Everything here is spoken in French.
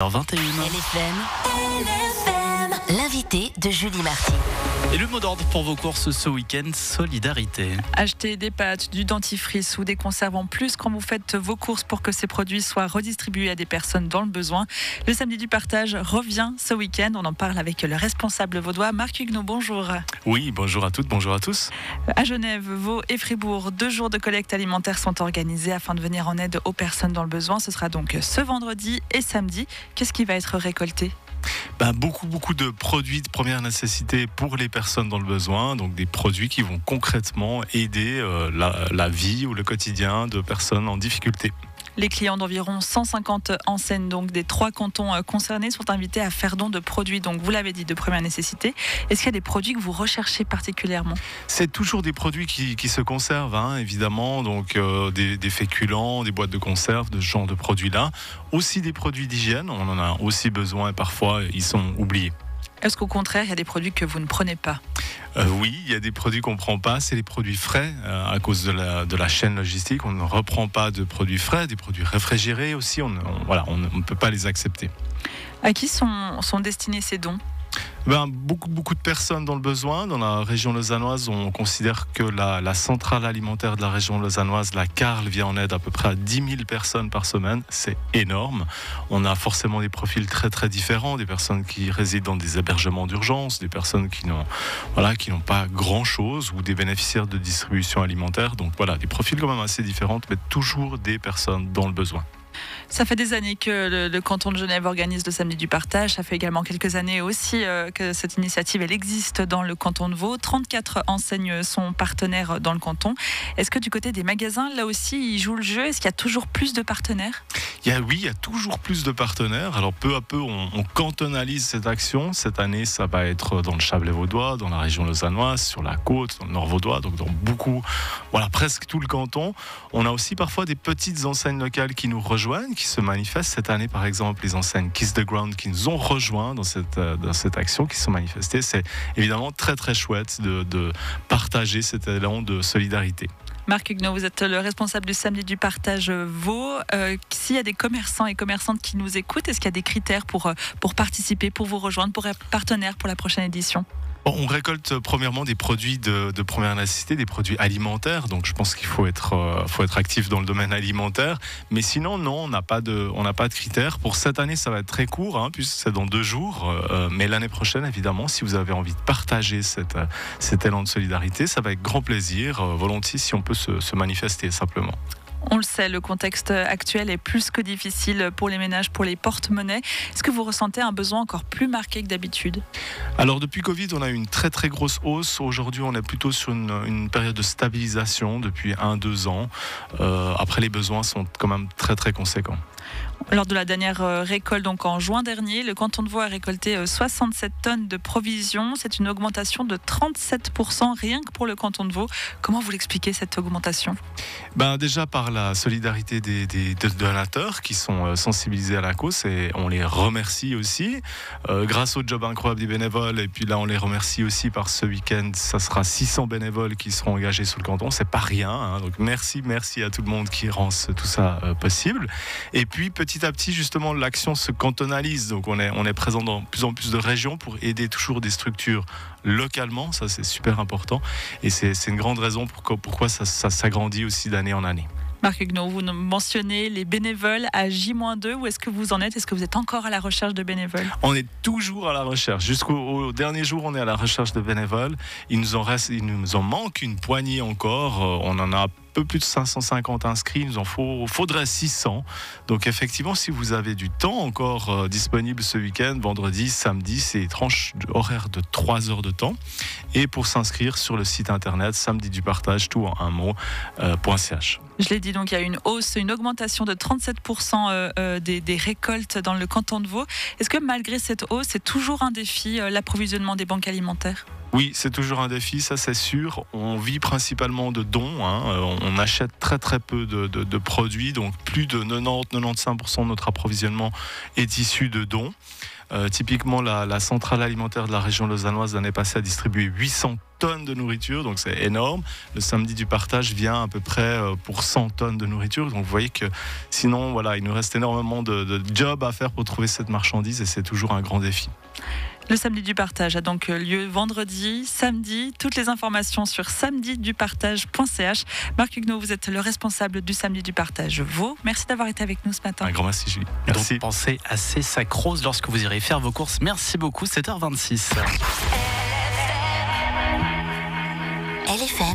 21. LFM, l'invité de Julie Marty. Et le mot d'ordre pour vos courses ce week-end, solidarité. Achetez des pâtes, du dentifrice ou des conserves en plus quand vous faites vos courses pour que ces produits soient redistribués à des personnes dans le besoin. Le samedi du partage revient ce week-end. On en parle avec le responsable vaudois, Marc Huguenot. Bonjour. Oui, bonjour à toutes, bonjour à tous. À Genève, Vaud et Fribourg, 2 jours de collecte alimentaire sont organisés afin de venir en aide aux personnes dans le besoin. Ce sera donc ce vendredi et samedi. Qu'est-ce qui va être récolté ? Beaucoup de produits de première nécessité pour les personnes dans le besoin, donc des produits qui vont concrètement aider la vie ou le quotidien de personnes en difficulté. Les clients d'environ 150 enseignes donc des 3 cantons concernés sont invités à faire don de produits, donc vous l'avez dit, de première nécessité. Est-ce qu'il y a des produits que vous recherchez particulièrement ? C'est toujours des produits qui se conservent, évidemment, donc des féculents, des boîtes de conserve, de ce genre de produits-là. Aussi des produits d'hygiène, on en a aussi besoin et parfois ils sont oubliés. Est-ce qu'au contraire, il y a des produits que vous ne prenez pas ? Oui, il y a des produits qu'on ne prend pas, c'est les produits frais à cause de la chaîne logistique. On ne reprend pas de produits frais, des produits réfrigérés aussi, on ne peut pas les accepter. À qui sont destinés ces dons ? Beaucoup de personnes dans le besoin. Dans la région lausannoise, on considère que la centrale alimentaire de la région lausannoise, la CARL, vient en aide à peu près à 10 000 personnes par semaine. C'est énorme. On a forcément des profils très très différents, des personnes qui résident dans des hébergements d'urgence, des personnes qui n'ont pas grand-chose ou des bénéficiaires de distribution alimentaire. Donc voilà, des profils quand même assez différents, mais toujours des personnes dans le besoin. Ça fait des années que le canton de Genève organise le samedi du partage. Ça fait également quelques années aussi que cette initiative elle existe dans le canton de Vaud. 34 enseignes sont partenaires dans le canton. Est-ce que du côté des magasins, là aussi, ils jouent le jeu ? Est-ce qu'il y a toujours plus de partenaires ? Il y a toujours plus de partenaires. Alors peu à peu, on cantonalise cette action. Cette année, ça va être dans le Chablais vaudois, dans la région lausannoise, sur la côte, dans le nord vaudois, donc dans presque tout le canton. On a aussi parfois des petites enseignes locales qui nous rejoignent, qui se manifestent. Cette année, par exemple, les enseignes Kiss the Ground qui nous ont rejoints dans cette action, qui se sont manifestées. C'est évidemment très très chouette de partager cet élan de solidarité. Marc Huguenot, vous êtes le responsable du samedi du partage Vaud. S'il y a des commerçants et commerçantes qui nous écoutent, est-ce qu'il y a des critères pour participer, pour vous rejoindre, pour être partenaire pour la prochaine édition ? On récolte premièrement des produits de première nécessité, des produits alimentaires. Donc je pense qu'il faut être actif dans le domaine alimentaire. Mais sinon, non, on n'a pas de critères. Pour cette année, ça va être très court, puisque c'est dans 2 jours. Mais l'année prochaine, évidemment, si vous avez envie de partager cet élan de solidarité, ça va être grand plaisir, volontiers, si on peut se manifester simplement. On le sait, le contexte actuel est plus que difficile pour les ménages, pour les porte-monnaies. Est-ce que vous ressentez un besoin encore plus marqué que d'habitude ? Alors depuis Covid, on a eu une très très grosse hausse. Aujourd'hui, on est plutôt sur une période de stabilisation depuis 1-2 ans. Après, les besoins sont quand même très très conséquents. Lors de la dernière récolte, donc en juin dernier, le canton de Vaud a récolté 67 tonnes de provisions. C'est une augmentation de 37% rien que pour le canton de Vaud. Comment vous l'expliquez, cette augmentation ? Déjà par la solidarité des donateurs qui sont sensibilisés à la cause, et on les remercie aussi. Grâce au job incroyable des bénévoles, et puis là on les remercie aussi par ce week-end, ça sera 600 bénévoles qui seront engagés sur le canton, c'est pas rien, donc merci à tout le monde qui rend tout ça possible. Et puis petit à petit, justement, l'action se cantonalise. Donc on est présent dans plus en plus de régions pour aider toujours des structures localement. Ça, c'est super important. Et c'est une grande raison pourquoi ça s'agrandit aussi d'année en année. Marc Huguenot, vous mentionnez les bénévoles à J-2. Où est-ce que vous en êtes ? Est-ce que vous êtes encore à la recherche de bénévoles ? On est toujours à la recherche. Jusqu'au dernier jour, on est à la recherche de bénévoles. Il nous en manque une poignée encore. On en a peu plus de 550 inscrits, il nous en faudrait 600. Donc effectivement, si vous avez du temps encore disponible ce week-end, vendredi, samedi, c'est tranche horaire de 3 heures de temps. Et pour s'inscrire sur le site internet samedi du partage, tout en un mot, .ch. Je l'ai dit, donc il y a une augmentation de 37% des récoltes dans le canton de Vaud. Est-ce que malgré cette hausse, c'est toujours un défi, l'approvisionnement des banques alimentaires ? Oui, c'est toujours un défi, ça c'est sûr. On vit principalement de dons. On achète très très peu de produits, donc plus de 90-95% de notre approvisionnement est issu de dons. Typiquement, la centrale alimentaire de la région lausannoise l'année passée a distribué 800 tonnes de nourriture, donc c'est énorme. Le samedi du partage vient à peu près pour 100 tonnes de nourriture. Donc vous voyez que sinon, voilà, il nous reste énormément de job à faire pour trouver cette marchandise et c'est toujours un grand défi. Le samedi du partage a donc lieu vendredi, samedi. Toutes les informations sur samedidupartage.ch. Marc Huguenot, vous êtes le responsable du samedi du partage Vaud. Merci d'avoir été avec nous ce matin. Un grand merci, Julie. Merci. Donc pensez à ces sacs roses lorsque vous irez faire vos courses. Merci beaucoup, 7h26. LFM.